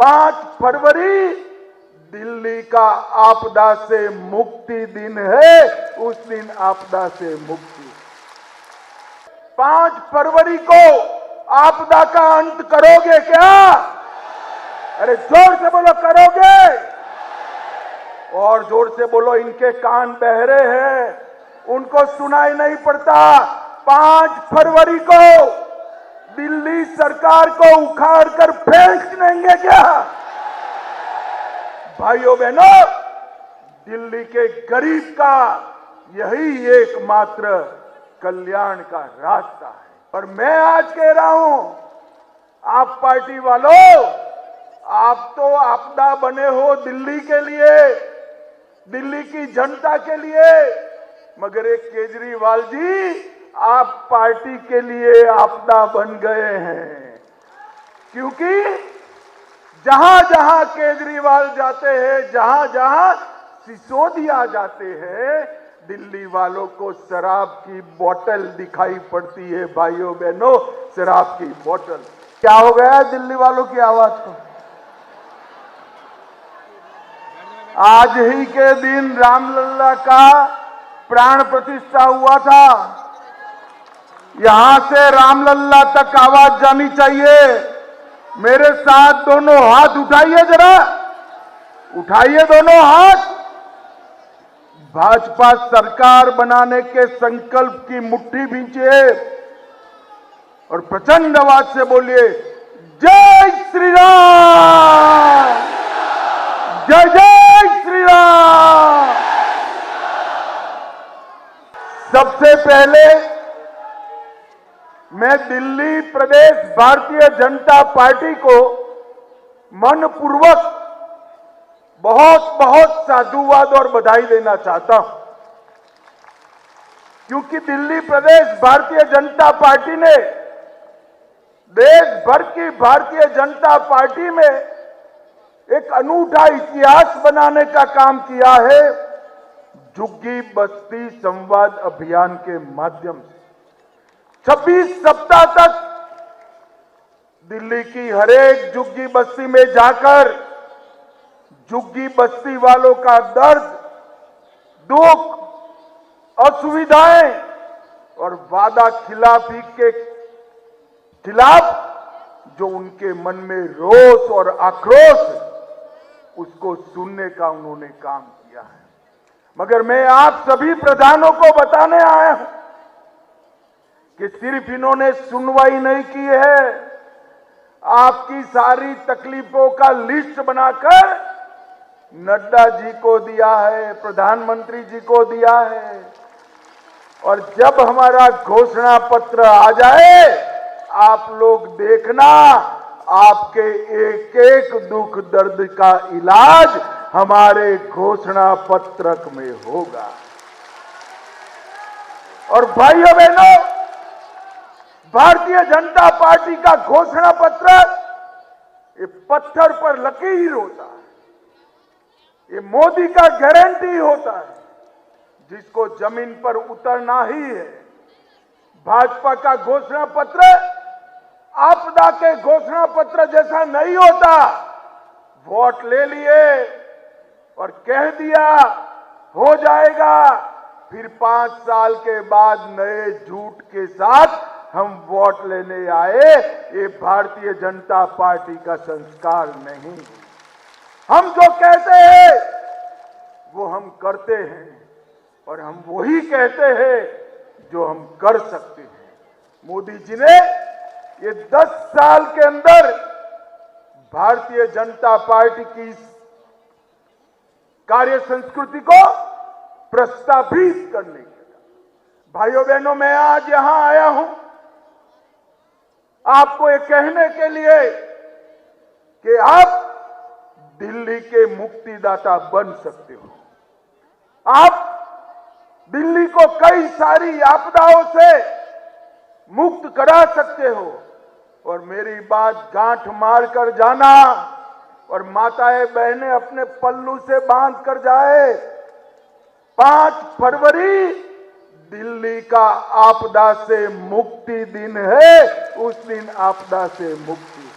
5 फरवरी दिल्ली का आपदा से मुक्ति दिन है। उस दिन आपदा से मुक्ति। 5 फरवरी को आपदा का अंत करोगे क्या? अरे जोर से बोलो, करोगे? और जोर से बोलो, इनके कान बहरे हैं, उनको सुनाई नहीं पड़ता। 5 फरवरी को दिल्ली सरकार को उखाड़ कर फेंक देंगे क्या? भाइयों बहनों, दिल्ली के गरीब का यही एकमात्र कल्याण का रास्ता है। और मैं आज कह रहा हूं, आप पार्टी वालों, आप तो आपदा बने हो दिल्ली के लिए, दिल्ली की जनता के लिए, मगर एक केजरीवाल जी, आप पार्टी के लिए आपदा बन गए हैं। क्योंकि जहां जहां केजरीवाल जाते हैं, जहां जहां सिसोदिया जाते हैं, दिल्ली वालों को शराब की बोतल दिखाई पड़ती है। भाइयों बहनों, शराब की बोतल। क्या हो गया दिल्ली वालों की आवाज को? आज ही के दिन रामलला का प्राण प्रतिष्ठा हुआ था। यहां से रामलला तक आवाज जानी चाहिए। मेरे साथ दोनों हाथ उठाइए, जरा उठाइए दोनों हाथ। भाजपा सरकार बनाने के संकल्प की मुट्ठी भींचिए और प्रचंड आवाज से बोलिए, जय श्री राम, जय जय श्री राम। सबसे पहले मैं दिल्ली प्रदेश भारतीय जनता पार्टी को मनपूर्वक बहुत बहुत साधुवाद और बधाई देना चाहता हूं, क्योंकि दिल्ली प्रदेश भारतीय जनता पार्टी ने देश भर की भारतीय जनता पार्टी में एक अनूठा इतिहास बनाने का काम किया है। झुग्गी बस्ती संवाद अभियान के माध्यम से 26 सप्ताह तक दिल्ली की हरेक झुग्गी बस्ती में जाकर झुग्गी बस्ती वालों का दर्द, दुख, असुविधाएं और वादा खिलाफी के खिलाफ जो उनके मन में रोष और आक्रोश है, उसको सुनने का उन्होंने काम किया है। मगर मैं आप सभी प्रधानों को बताने आया हूं कि सिर्फ इन्होंने सुनवाई नहीं की है, आपकी सारी तकलीफों का लिस्ट बनाकर नड्डा जी को दिया है, प्रधानमंत्री जी को दिया है। और जब हमारा घोषणा पत्र आ जाए, आप लोग देखना, आपके एक एक दुख दर्द का इलाज हमारे घोषणा पत्रक में होगा। और भाइयों बहनों, भारतीय जनता पार्टी का घोषणा पत्र ये पत्थर पर लकीर होता है, ये मोदी का गारंटी होता है, जिसको जमीन पर उतरना ही है। भाजपा का घोषणा पत्र आपदा के घोषणा पत्र जैसा नहीं होता। वोट ले लिए और कह दिया हो जाएगा, फिर 5 साल के बाद नए झूठ के साथ हम वोट लेने आए। ये भारतीय जनता पार्टी का संस्कार नहीं। हम जो कहते हैं वो हम करते हैं, और हम वही कहते हैं जो हम कर सकते हैं। मोदी जी ने ये 10 साल के अंदर भारतीय जनता पार्टी की कार्य संस्कृति को प्रस्तावित करने के लिए। भाइयों बहनों, मैं आज यहां आया हूं आपको ये कहने के लिए कि आप दिल्ली के मुक्तिदाता बन सकते हो। आप दिल्ली को कई सारी आपदाओं से मुक्त करा सकते हो। और मेरी बात गांठ मार कर जाना, और माताएं बहनें अपने पल्लू से बांध कर जाए। 5 फरवरी दिल्ली का आपदा से मुक्ति दिन है। उस दिन आपदा से मुक्ति।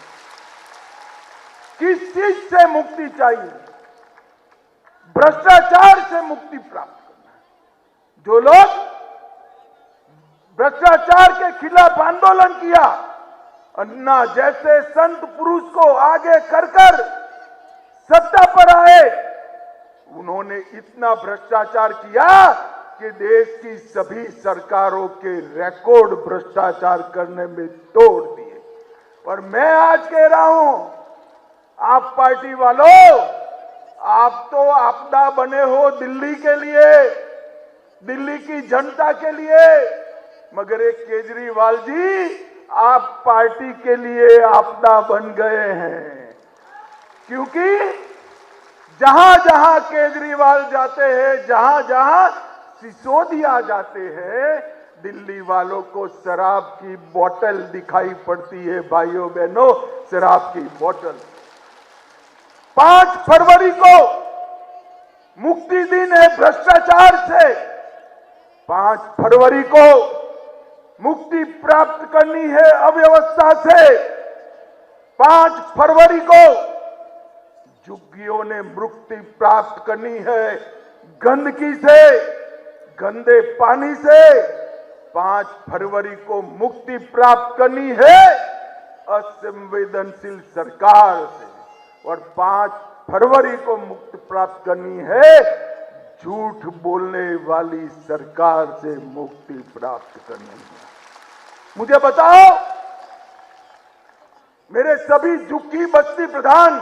किस चीज से मुक्ति चाहिए? भ्रष्टाचार से मुक्ति प्राप्त करना है। जो लोग भ्रष्टाचार के खिलाफ आंदोलन किया, अन्ना जैसे संत पुरुष को आगे कर सत्ता पर आए, उन्होंने इतना भ्रष्टाचार किया कि देश की सभी सरकारों के रिकॉर्ड भ्रष्टाचार करने में तोड़ दिए। और मैं आज कह रहा हूं, आप पार्टी वालों, आप तो आपदा बने हो दिल्ली के लिए, दिल्ली की जनता के लिए, मगर एक केजरीवाल जी आप पार्टी के लिए आपदा बन गए हैं। क्योंकि जहां जहां केजरीवाल जाते हैं, जहां जहां सिसोदिया जाते हैं, दिल्ली वालों को शराब की बोतल दिखाई पड़ती है। भाइयों बहनों, शराब की बोतल। 5 फरवरी को मुक्ति दिन है भ्रष्टाचार से। 5 फरवरी को मुक्ति प्राप्त करनी है अव्यवस्था से। 5 फरवरी को झुग्गियों ने मुक्ति प्राप्त करनी है गंदगी से, गंदे पानी से। 5 फरवरी को मुक्ति प्राप्त करनी है असंवेदनशील सरकार से। और 5 फरवरी को मुक्ति प्राप्त करनी है झूठ बोलने वाली सरकार से मुक्ति प्राप्त करनी है। मुझे बताओ, मेरे सभी झुग्गी बस्ती प्रधान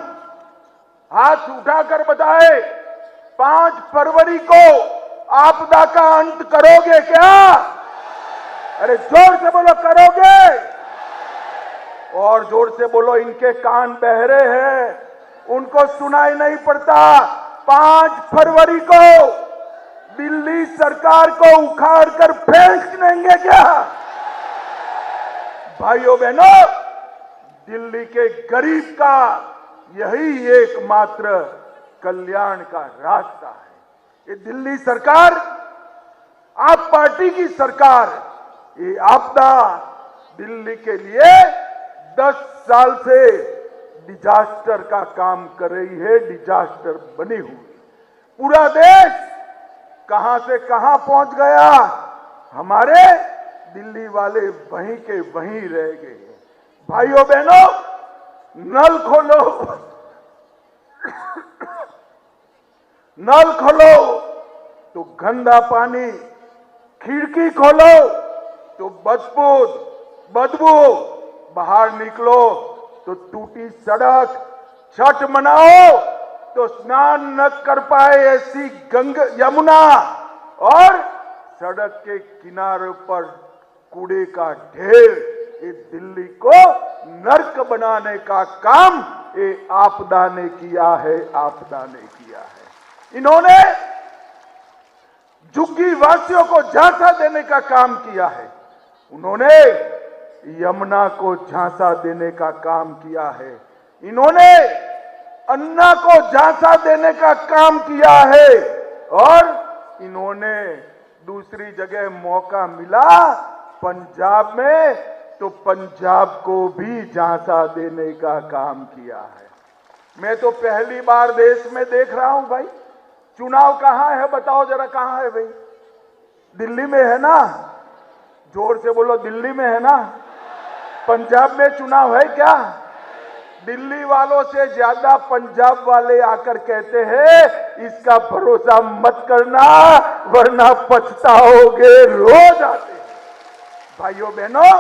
हाथ उठाकर बताए, 5 फरवरी को आपदा का अंत करोगे क्या? अरे जोर से बोलो, करोगे? और जोर से बोलो, इनके कान बहरे हैं, उनको सुनाई नहीं पड़ता। 5 फरवरी को दिल्ली सरकार को उखाड़ कर फेंक देंगे क्या? भाइयों बहनों, दिल्ली के गरीब का यही एकमात्र कल्याण का रास्ता है। ये दिल्ली सरकार, आप पार्टी की सरकार, ये आपदा दिल्ली के लिए 10 साल से डिजास्टर का काम कर रही है, डिजास्टर बनी हुई। पूरा देश कहां से कहां पहुंच गया, हमारे दिल्ली वाले वहीं के वहीं रह गए। भाइयों बहनों, नल खोलो, नल खोलो तो गंदा पानी, खिड़की खोलो तो बदबू, बाहर निकलो तो टूटी सड़क, छठ मनाओ तो स्नान न कर पाए ऐसी यमुना, और सड़क के किनारे पर कूड़े का ढेर। ये दिल्ली को नर्क बनाने का काम ये आपदा ने किया है, आपदा ने किया है। इन्होंने झुग्गी वासियों को झांसा देने का काम किया है, उन्होंने यमुना को झांसा देने का काम किया है, इन्होंने अन्ना को झांसा देने का काम किया है, और इन्होंने दूसरी जगह मौका मिला पंजाब में तो पंजाब को भी झांसा देने का काम किया है। मैं तो पहली बार देश में देख रहा हूं भाई, चुनाव कहां है बताओ जरा, कहां है भाई? दिल्ली में है ना? जोर से बोलो, दिल्ली में है ना? पंजाब में चुनाव है क्या? दिल्ली वालों से ज्यादा पंजाब वाले आकर कहते हैं इसका भरोसा मत करना वरना पछताओगे, रोज आते हैं। भाइयों बहनों,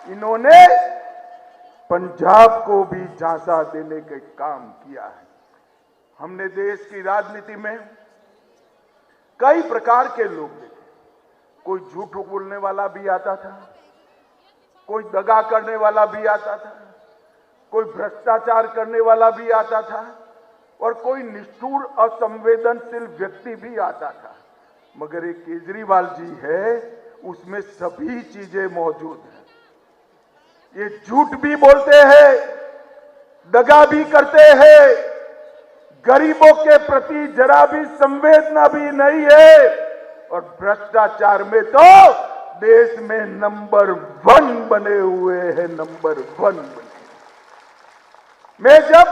इन्होंने पंजाब को भी झांसा देने का काम किया है। हमने देश की राजनीति में कई प्रकार के लोग देखे। कोई झूठ बोलने वाला भी आता था, कोई दगा करने वाला भी आता था, कोई भ्रष्टाचार करने वाला भी आता था, और कोई निष्ठुर असंवेदनशील व्यक्ति भी आता था। मगर एक केजरीवाल जी है, उसमें सभी चीजें मौजूद हैं। ये झूठ भी बोलते हैं, दगा भी करते हैं, गरीबों के प्रति जरा भी संवेदना भी नहीं है, और भ्रष्टाचार में तो देश में नंबर 1 बने हुए हैं, नंबर 1 बने। मैं जब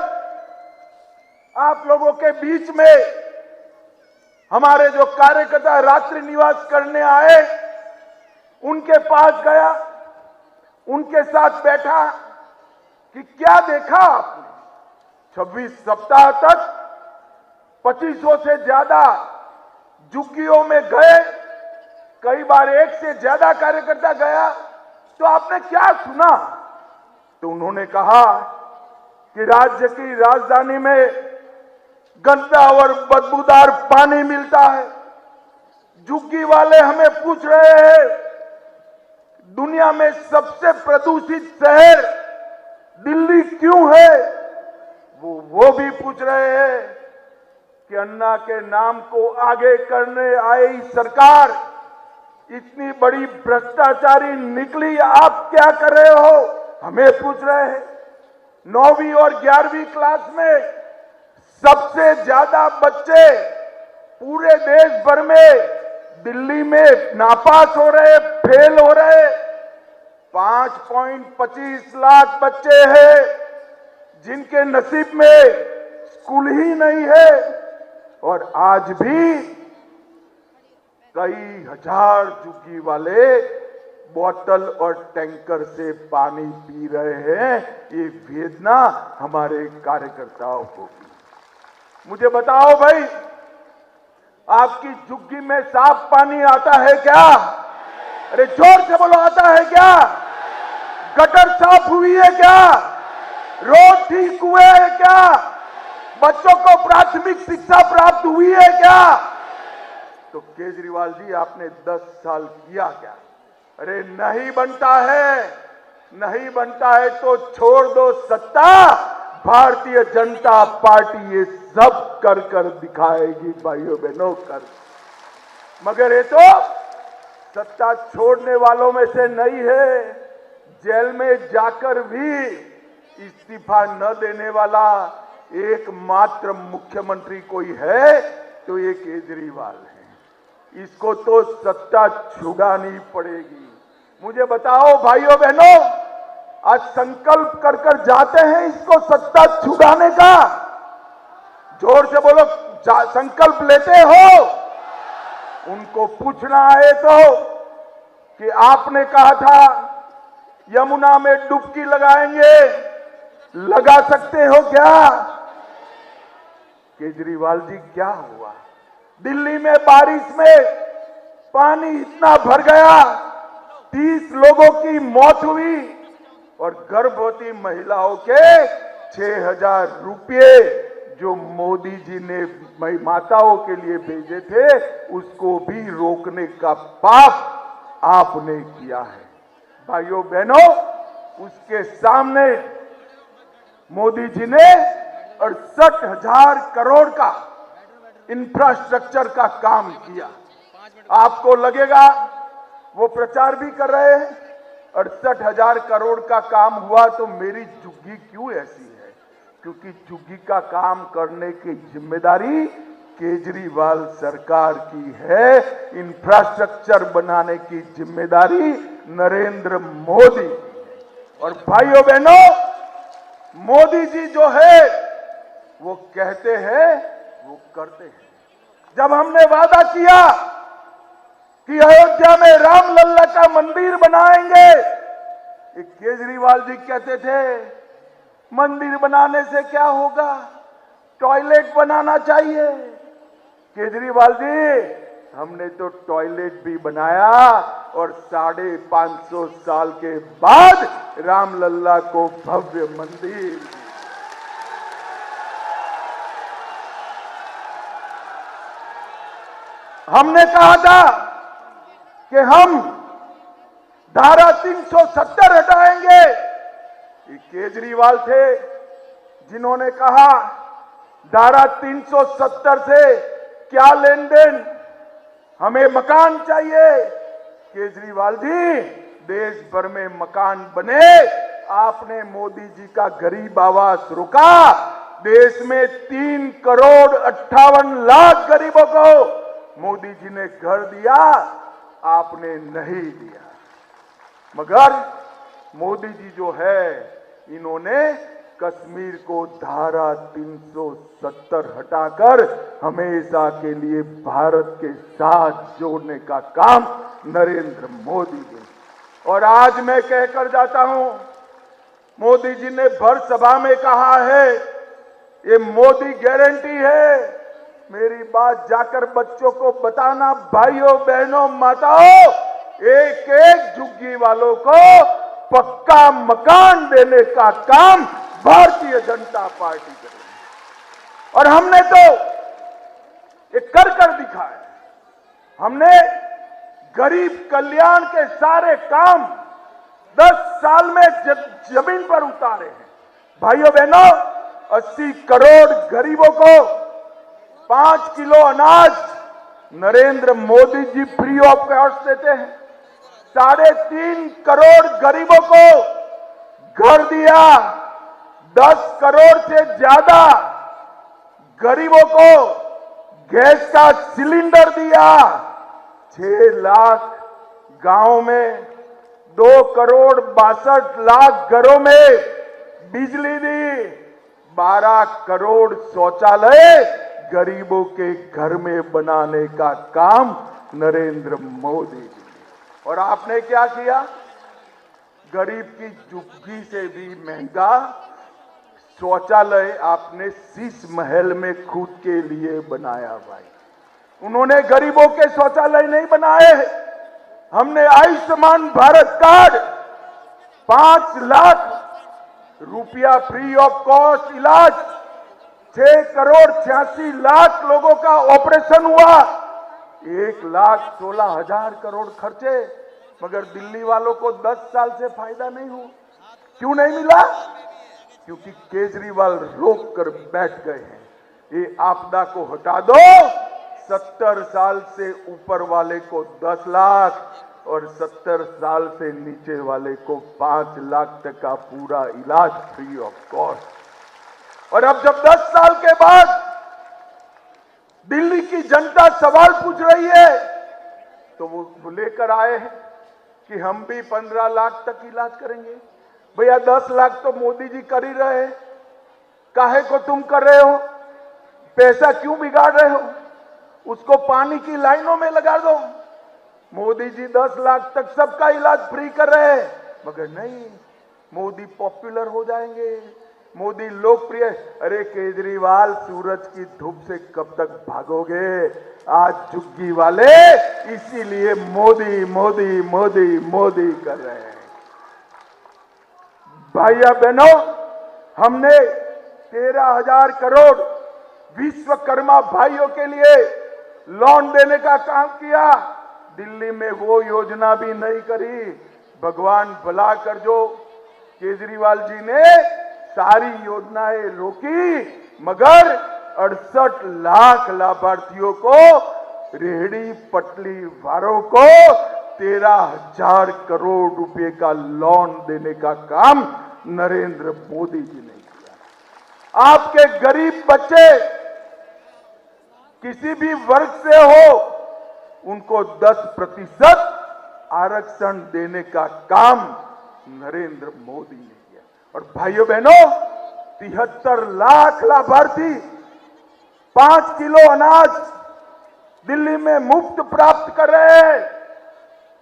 आप लोगों के बीच में हमारे जो कार्यकर्ता रात्रि निवास करने आए, उनके पास गया, उनके साथ बैठा कि क्या देखा आपने। 26 सप्ताह तक 2500 से ज्यादा झुग्गियों में गए, कई बार एक से ज्यादा कार्यकर्ता गया, तो आपने क्या सुना। तो उन्होंने कहा कि राज्य की राजधानी में गंदा और बदबूदार पानी मिलता है। झुग्गी वाले हमें पूछ रहे हैं दुनिया में सबसे प्रदूषित शहर दिल्ली क्यों है। वो भी पूछ रहे हैं कि अन्ना के नाम को आगे करने आई सरकार इतनी बड़ी भ्रष्टाचारी निकली, आप क्या कर रहे हो, हमें पूछ रहे हैं। 9वीं और 11वीं क्लास में सबसे ज्यादा बच्चे पूरे देश भर में दिल्ली में नापास हो रहे, फेल हो रहे। 5.25 लाख बच्चे हैं जिनके नसीब में स्कूल ही नहीं है, और आज भी कई हजार झुग्गी वाले बोतल और टैंकर से पानी पी रहे हैं। ये वेदना हमारे कार्यकर्ताओं को भी। मुझे बताओ भाई, आपकी झुग्गी में साफ पानी आता है क्या? अरे जोर से बोलो, आता है क्या? गटर साफ हुई है क्या? रोड ठीक हुए हैं क्या? बच्चों को प्राथमिक शिक्षा प्राप्त हुई है क्या? तो केजरीवाल जी, आपने 10 साल किया क्या? अरे नहीं बनता है, नहीं बनता है तो छोड़ दो सत्ता, भारतीय जनता पार्टी ये सब कर कर दिखाएगी भाइयों बहनों, कर। मगर ये तो सत्ता छोड़ने वालों में से नहीं है। जेल में जाकर भी इस्तीफा न देने वाला एकमात्र मुख्यमंत्री कोई है तो ये केजरीवाल है। इसको तो सत्ता छुड़ानी पड़ेगी। मुझे बताओ भाइयों बहनों, आज संकल्प कर कर जाते हैं इसको सत्ता छुड़ाने का? जोर से बोलो, संकल्प लेते हो? उनको पूछना है तो कि आपने कहा था यमुना में डुबकी लगाएंगे, लगा सकते हो क्या? केजरीवाल जी, क्या हुआ? दिल्ली में बारिश में पानी इतना भर गया, 30 लोगों की मौत हुई और गर्भवती महिलाओं के 6,000 रुपये जो मोदी जी ने माताओं के लिए भेजे थे, उसको भी रोकने का पाप आपने किया है। भाइयों बहनों, उसके सामने मोदी जी ने 68,000 करोड़ का इंफ्रास्ट्रक्चर का काम किया। आपको लगेगा वो प्रचार भी कर रहे हैं 68,000 करोड़ का काम हुआ तो मेरी झुग्गी क्यों ऐसी है? क्योंकि झुग्गी का काम करने की जिम्मेदारी केजरीवाल सरकार की है, इंफ्रास्ट्रक्चर बनाने की जिम्मेदारी नरेंद्र मोदी की है। और भाइयों बहनों, मोदी जी जो है वो कहते हैं वो करते हैं। जब हमने वादा किया कि अयोध्या में रामलल्ला का मंदिर बनाएंगे, ये केजरीवाल जी कहते थे मंदिर बनाने से क्या होगा, टॉयलेट बनाना चाहिए। केजरीवाल जी, हमने तो टॉयलेट भी बनाया और 550 साल के बाद रामलल्ला को भव्य मंदिर। हमने कहा था कि हम धारा 370 हटाएंगे। ये केजरीवाल थे जिन्होंने कहा धारा 370 से क्या लेन देन, हमें मकान चाहिए। केजरीवाल जी, देश भर में मकान बने, आपने मोदी जी का गरीब आवास रुका। देश में 3 करोड़ 58 लाख गरीबों को मोदी जी ने घर दिया, आपने नहीं दिया। मगर मोदी जी जो है, इन्होंने कश्मीर को धारा 370 हटाकर हमेशा के लिए भारत के साथ जोड़ने का काम नरेंद्र मोदी ने। और आज मैं कहकर जाता हूं, मोदी जी ने भर सभा में कहा है ये मोदी गारंटी है। मेरी बात जाकर बच्चों को बताना, भाइयों बहनों माताओं, एक एक झुग्गी वालों को पक्का मकान देने का काम भारतीय जनता पार्टी करेगी। और हमने तो ये कर दिखाया। हमने गरीब कल्याण के सारे काम 10 साल में जमीन पर उतारे हैं। भाइयों बहनों, 80 करोड़ गरीबों को 5 किलो अनाज Narendra Modi ji free of cost देते हैं। 3.5 करोड़ गरीबों को घर दिया। 10 करोड़ से ज्यादा गरीबों को गैस का सिलेंडर दिया। 6 लाख गांव में 2 करोड़ 62 लाख घरों में बिजली दी। 12 करोड़ शौचालय गरीबों के घर में बनाने का काम नरेंद्र मोदी जी। और आपने क्या किया? गरीब की झुग्गी से भी महंगा शौचालय आपने शीश महल में खुद के लिए बनाया भाई। उन्होंने गरीबों के शौचालय नहीं बनाए। हमने आयुष्मान भारत कार्ड 5 लाख रुपया फ्री ऑफ कॉस्ट इलाज, 6 करोड़ 86 लाख लोगों का ऑपरेशन हुआ, 1,16,000 करोड़ खर्चे, मगर दिल्ली वालों को 10 साल से फायदा नहीं हुआ। क्यों नहीं मिला? क्योंकि केजरीवाल रोक कर बैठ गए हैं। ये आपदा को हटा दो, 70 साल से ऊपर वाले को 10 लाख और 70 साल से नीचे वाले को 5 लाख तक का पूरा इलाज फ्री ऑफ कॉस्ट। और अब जब 10 साल के बाद दिल्ली की जनता सवाल पूछ रही है तो वो लेकर आए हैं कि हम भी 15 लाख तक इलाज करेंगे। भैया 10 लाख तो मोदी जी कर ही रहे हैं, काहे को तुम कर रहे हो? पैसा क्यों बिगाड़ रहे हो? उसको पानी की लाइनों में लगा दो। मोदी जी 10 लाख तक सबका इलाज फ्री कर रहे हैं, मगर नहीं, मोदी पॉपुलर हो जाएंगे, मोदी लोकप्रिय। अरे केजरीवाल, सूरज की धूप से कब तक भागोगे? आज झुग्गी वाले इसीलिए मोदी मोदी मोदी मोदी कर रहे हैं। भाइयों बहनों, हमने 13,000 करोड़ विश्वकर्मा भाइयों के लिए लोन देने का काम किया। दिल्ली में वो योजना भी नहीं करी। भगवान भला कर, जो केजरीवाल जी ने सारी योजनाएं रोकी, मगर 68 लाख लाभार्थियों को, रेहड़ी पटली वालों को 13,000 करोड़ रुपए का लोन देने का काम नरेंद्र मोदी जी ने किया। आपके गरीब बच्चे किसी भी वर्ग से हो, उनको 10% आरक्षण देने का काम नरेंद्र मोदी ने किया। और भाइयों बहनों, 73 लाख लाभार्थी 5 किलो अनाज दिल्ली में मुफ्त प्राप्त कर रहे हैं।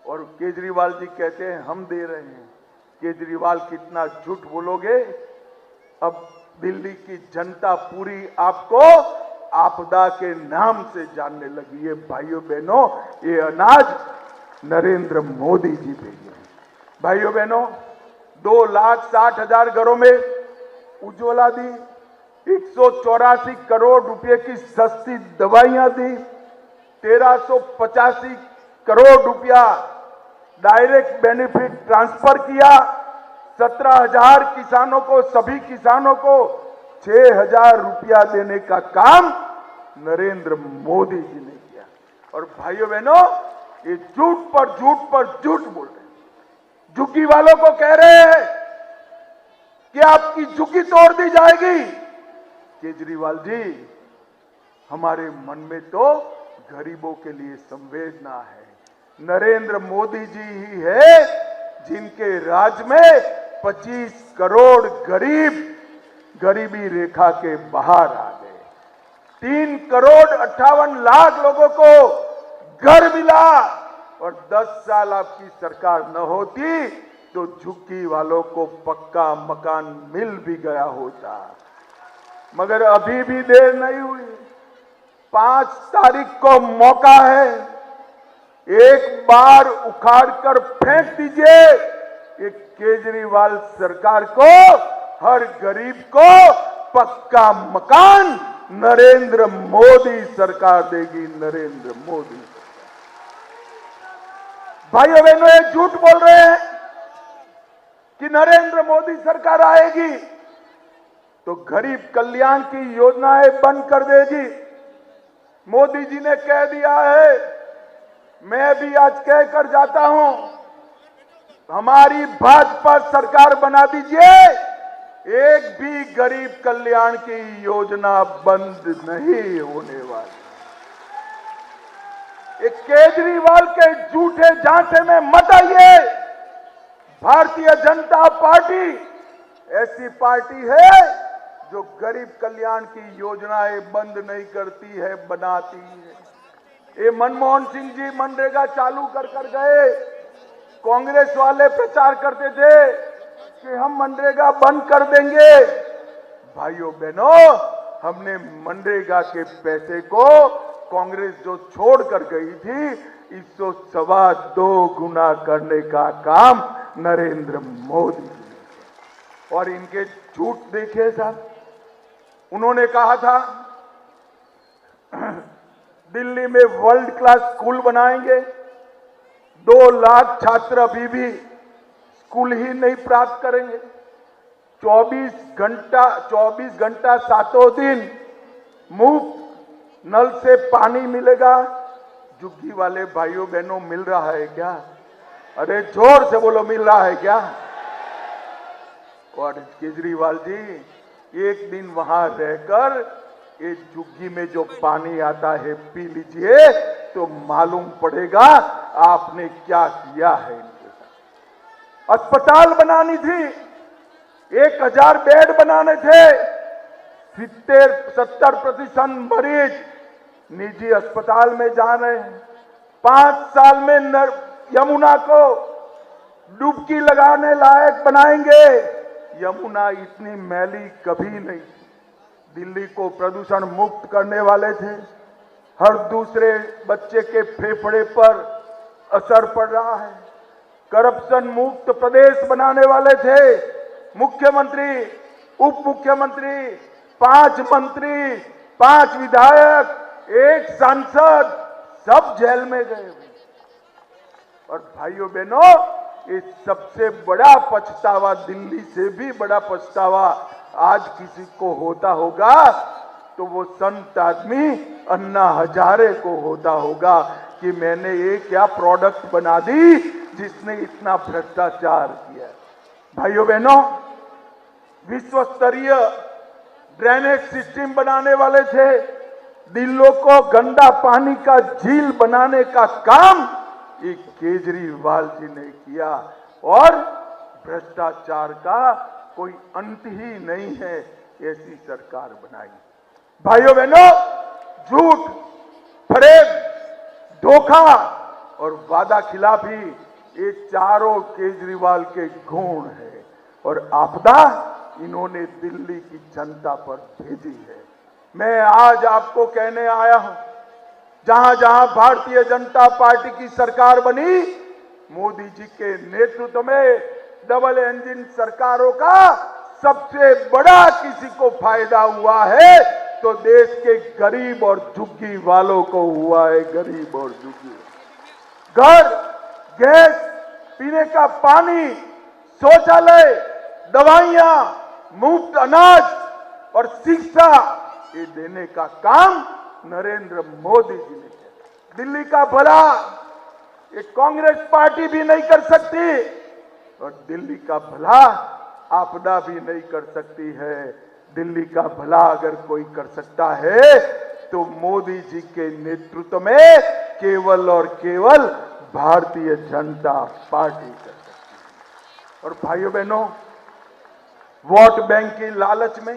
और केजरीवाल जी कहते हैं हम दे रहे हैं। केजरीवाल कितना झूठ बोलोगे? अब दिल्ली की जनता पूरी आपको आपदा के नाम से जानने लगी है। भाइयों बहनों, ये अनाज नरेंद्र मोदी जी भेजे हैं। भाइयों बहनों, 2,60,000 घरों में उज्ज्वला दी, 184 करोड़ रुपए की सस्ती दवाइयां दी, 1385 करोड़ रुपया डायरेक्ट बेनिफिट ट्रांसफर किया, 17,000 किसानों को, सभी किसानों को 6,000 रुपया देने का काम नरेंद्र मोदी जी ने किया। और भाइयों बहनों, ये झूठ पर झूठ पर झूठ बोल रहे हैं। झुग्गी वालों को कह रहे हैं कि आपकी झुग्गी तोड़ दी जाएगी। केजरीवाल जी, हमारे मन में तो गरीबों के लिए संवेदना है। नरेंद्र मोदी जी ही है जिनके राज में 25 करोड़ गरीब गरीबी रेखा के बाहर आ गए। 3,58,00,000 लोगों को घर मिला और 10 साल आपकी सरकार न होती तो झुग्गी वालों को पक्का मकान मिल भी गया होता। मगर अभी भी देर नहीं हुई। 5 तारीख को मौका है, एक बार उखाड़कर फेंक दीजिए ये केजरीवाल सरकार को। हर गरीब को पक्का मकान नरेंद्र मोदी सरकार देगी। नरेंद्र मोदी भाइयों बहनों, ये झूठ बोल रहे हैं कि नरेंद्र मोदी सरकार आएगी तो गरीब कल्याण की योजनाएं बंद कर देगी। मोदी जी ने कह दिया है, मैं भी आज कहकर जाता हूं, हमारी भाजपा सरकार बना दीजिए, एक भी गरीब कल्याण की योजना बंद नहीं होने वाली। एक केजरीवाल के झूठे झांसे में मत आइए। भारतीय जनता पार्टी ऐसी पार्टी है जो गरीब कल्याण की योजनाएं बंद नहीं करती है, बनाती है। ये मनमोहन सिंह जी मनरेगा चालू कर गए। कांग्रेस वाले प्रचार करते थे कि हम मनरेगा बंद कर देंगे। भाइयों बहनों, हमने मनरेगा के पैसे को कांग्रेस जो छोड़ कर गई थी, इसको 2.25 गुना करने का काम नरेंद्र मोदी जी ने। और इनके झूठ देखिए साहब, उन्होंने कहा था दिल्ली में वर्ल्ड क्लास स्कूल बनाएंगे। 2 लाख छात्र अभी भी स्कूल ही नहीं प्राप्त करेंगे। 24 घंटा सातों दिन मुफ्त नल से पानी मिलेगा। झुग्गी वाले भाइयों बहनों, मिल रहा है क्या? अरे जोर से बोलो, मिल रहा है क्या? और केजरीवाल जी, एक दिन वहां रहकर एक झुग्गी में जो पानी आता है पी लीजिए तो मालूम पड़ेगा आपने क्या किया है इनके साथ। अस्पताल बनानी थी, 1000 बेड बनाने थे। 70% मरीज निजी अस्पताल में जा रहे हैं। 5 साल में यमुना को डुबकी लगाने लायक बनाएंगे। यमुना इतनी मैली कभी नहीं। दिल्ली को प्रदूषण मुक्त करने वाले थे, हर दूसरे बच्चे के फेफड़े पर असर पड़ रहा है। करप्शन मुक्त प्रदेश बनाने वाले थे। मुख्यमंत्री, उप मुख्यमंत्री, 5 मंत्री, 5 विधायक, 1 सांसद, सब जेल में गए। और भाइयों बहनों, ये सबसे बड़ा पछतावा, दिल्ली से भी बड़ा पछतावा आज किसी को होता होगा तो वो संत आदमी अन्ना हजारे को होता होगा कि मैंने ये क्या प्रोडक्ट बना दी जिसने इतना भ्रष्टाचार किया। भाइयों बहनों, विश्व स्तरीय ड्रेनेज सिस्टम बनाने वाले थे। दिल्ली को गंदा पानी का झील बनाने का काम ये केजरीवाल जी ने किया और भ्रष्टाचार का कोई अंत ही नहीं है, ऐसी सरकार बनाई। भाइयों बहनों, झूठ, फरेब, धोखा और वादा खिलाफी, ये चारों केजरीवाल के गुण है और आपदा इन्होंने दिल्ली की जनता पर भेजी है। मैं आज आपको कहने आया हूं, जहां जहां भारतीय जनता पार्टी की सरकार बनी, मोदी जी के नेतृत्व में डबल इंजन सरकारों का सबसे बड़ा किसी को फायदा हुआ है तो देश के गरीब और झुग्गी वालों को हुआ है। गरीब और झुग्गी, घर, गैस, पीने का पानी, शौचालय, दवाइयां, मुफ्त अनाज और शिक्षा, ये देने का काम नरेंद्र मोदी जी ने किया। दिल्ली का भला ये कांग्रेस पार्टी भी नहीं कर सकती और दिल्ली का भला आपदा भी नहीं कर सकती है। दिल्ली का भला अगर कोई कर सकता है तो मोदी जी के नेतृत्व में केवल और केवल भारतीय जनता पार्टी कर सकती है। और भाइयों बहनों, वोट बैंक की लालच में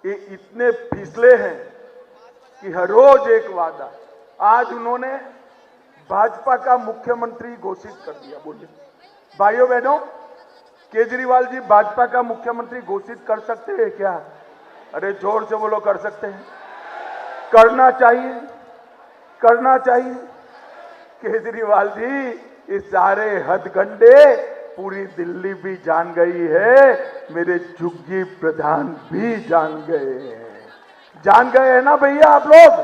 ये इतने फिसले हैं कि हर रोज एक वादा। आज उन्होंने भाजपा का मुख्यमंत्री घोषित कर दिया। बोलिए भाइयों बहनों, केजरीवाल जी भाजपा का मुख्यमंत्री घोषित कर सकते हैं क्या? अरे जोर से बोलो, कर सकते हैं, करना चाहिए, करना चाहिए। केजरीवाल जी ये सारे हथकंडे पूरी दिल्ली भी जान गई है, मेरे झुग्गी प्रधान भी जान गए हैं। जान गए हैं ना भैया आप लोग?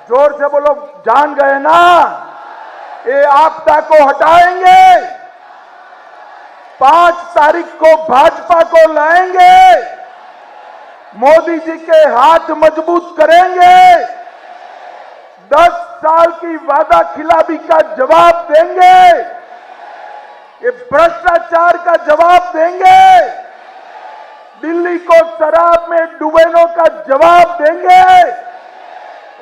जोर से बोलो, जान गए ना? ये आपदा को हटाएंगे, 5 तारीख को भाजपा को लाएंगे, मोदी जी के हाथ मजबूत करेंगे, 10 साल की वादा खिलाफी का जवाब देंगे, ये भ्रष्टाचार का जवाब देंगे, दिल्ली को शराब में डुबोने का जवाब देंगे,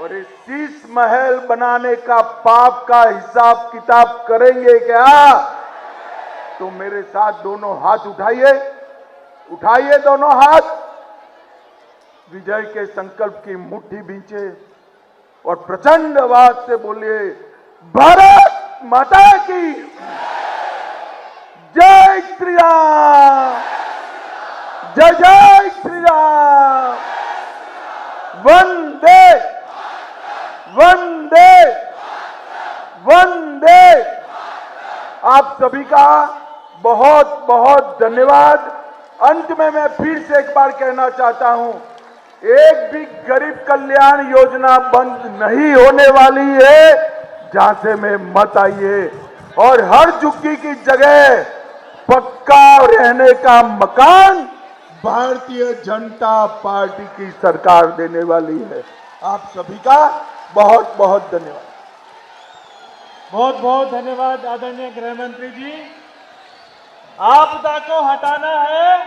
और इस शीश महल बनाने का पाप का हिसाब किताब करेंगे क्या? तो मेरे साथ दोनों हाथ उठाइए, उठाइए दोनों हाथ, विजय के संकल्प की मुट्ठी बींचे और प्रचंड आवाज से बोलिए, भारत माता की जय श्री राम, जय जय श्री राम, वंदे वंदे वंदे। आप सभी का बहुत बहुत धन्यवाद। अंत में मैं फिर से एक बार कहना चाहता हूं, एक भी गरीब कल्याण योजना बंद नहीं होने वाली है। झांसे में मत आइए, और हर झुग्गी की जगह पक्का रहने का मकान भारतीय जनता पार्टी की सरकार देने वाली है। आप सभी का बहुत बहुत धन्यवाद। बहुत बहुत धन्यवाद आदरणीय गृह मंत्री जी। आपदा को हटाना है